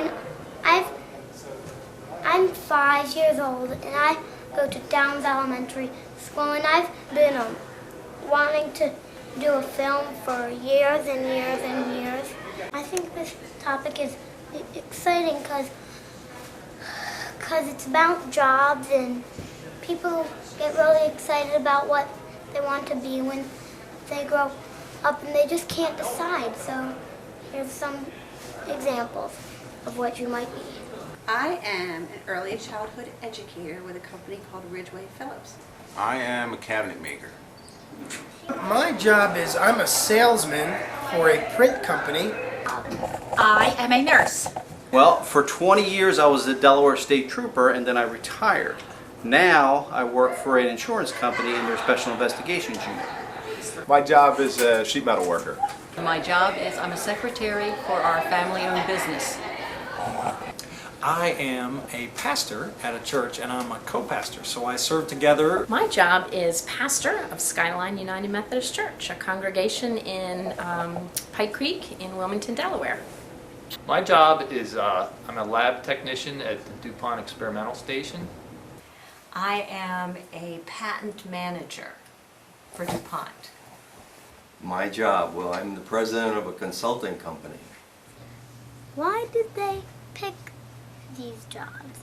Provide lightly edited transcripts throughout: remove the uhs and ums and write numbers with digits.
when I'm 5 years old and I go to Downs Elementary School, and I've been wanting to do a film for years and years and years. I think this topic is exciting because it's about jobs, and people get really excited about what they want to be when they grow up, and they just can't decide. So here's some examples of what you might be. I am an early childhood educator with a company called Ridgway Phillips. I am a cabinet maker. My job is I'm a salesman for a print company. I am a nurse. Well, for 20 years I was a Delaware State Trooper, and then I retired. Now I work for an insurance company in their Special Investigations Unit. My job is a sheet metal worker. My job is I'm a secretary for our family-owned business. I am a pastor at a church, and I'm a co-pastor, so I serve together. My job is pastor of Skyline United Methodist Church, a congregation in Pike Creek in Wilmington, Delaware. My job is I'm a lab technician at the DuPont Experimental Station. I am a patent manager for DuPont. My job, well, I'm the president of a consulting company. Why did they pick these jobs?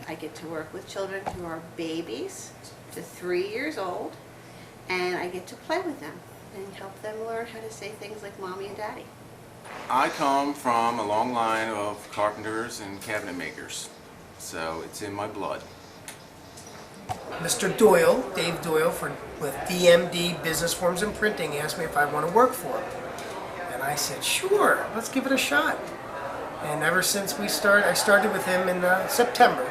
I get to work with children who are babies to 3 years old, and I get to play with them and help them learn how to say things like mommy and daddy. I come from a long line of carpenters and cabinet makers, so it's in my blood. Mr. Doyle, Dave Doyle, with DMD Business Forms and Printing, asked me if I want to work for him. And I said, sure, let's give it a shot. And ever since I started with him in September,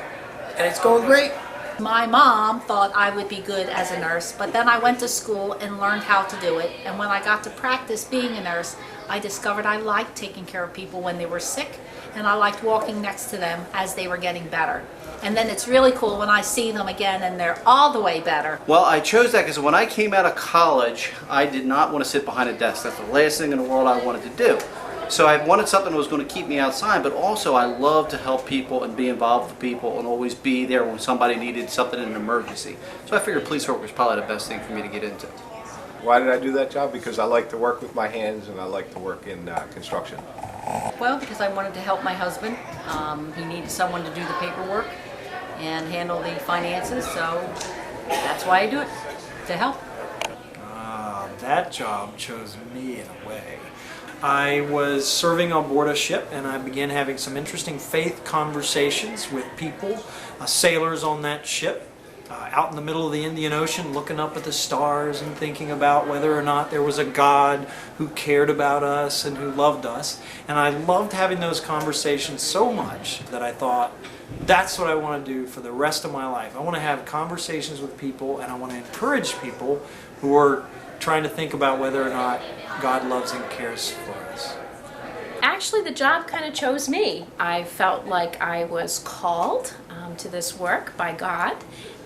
and it's going great. My mom thought I would be good as a nurse, but then I went to school and learned how to do it. And when I got to practice being a nurse, I discovered I liked taking care of people when they were sick, and I liked walking next to them as they were getting better. And then it's really cool when I see them again and they're all the way better. Well, I chose that because when I came out of college, I did not want to sit behind a desk. That's the last thing in the world I wanted to do. So I wanted something that was going to keep me outside, but also I love to help people and be involved with people and always be there when somebody needed something in an emergency. So I figured police work was probably the best thing for me to get into. Why did I do that job? Because I like to work with my hands and I like to work in construction. Well, because I wanted to help my husband. He needed someone to do the paperwork and handle the finances, so that's why I do it, to help. That job chose me in a way. I was serving on board a ship, and I began having some interesting faith conversations with people, sailors on that ship, out in the middle of the Indian Ocean, looking up at the stars and thinking about whether or not there was a God who cared about us and who loved us. And I loved having those conversations so much that I thought, that's what I want to do for the rest of my life. I want to have conversations with people, and I want to encourage people who are trying to think about whether or not God loves and cares for us. Actually, the job kind of chose me. I felt like I was called to this work by God,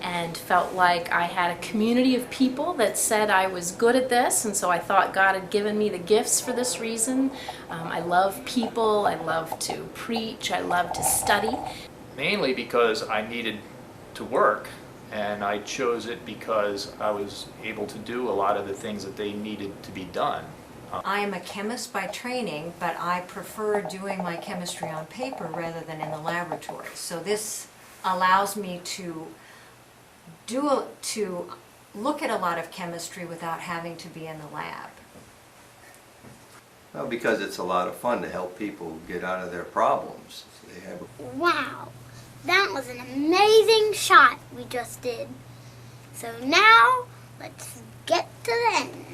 and felt like I had a community of people that said I was good at this, and so I thought God had given me the gifts for this reason. I love people, I love to preach, I love to study. Mainly because I needed to work, and I chose it because I was able to do a lot of the things that they needed to be done. I am a chemist by training, but I prefer doing my chemistry on paper rather than in the laboratory. So this allows me to look at a lot of chemistry without having to be in the lab. Well, because it's a lot of fun to help people get out of their problems. Wow, that was an amazing shot we just did. So now, let's get to the end.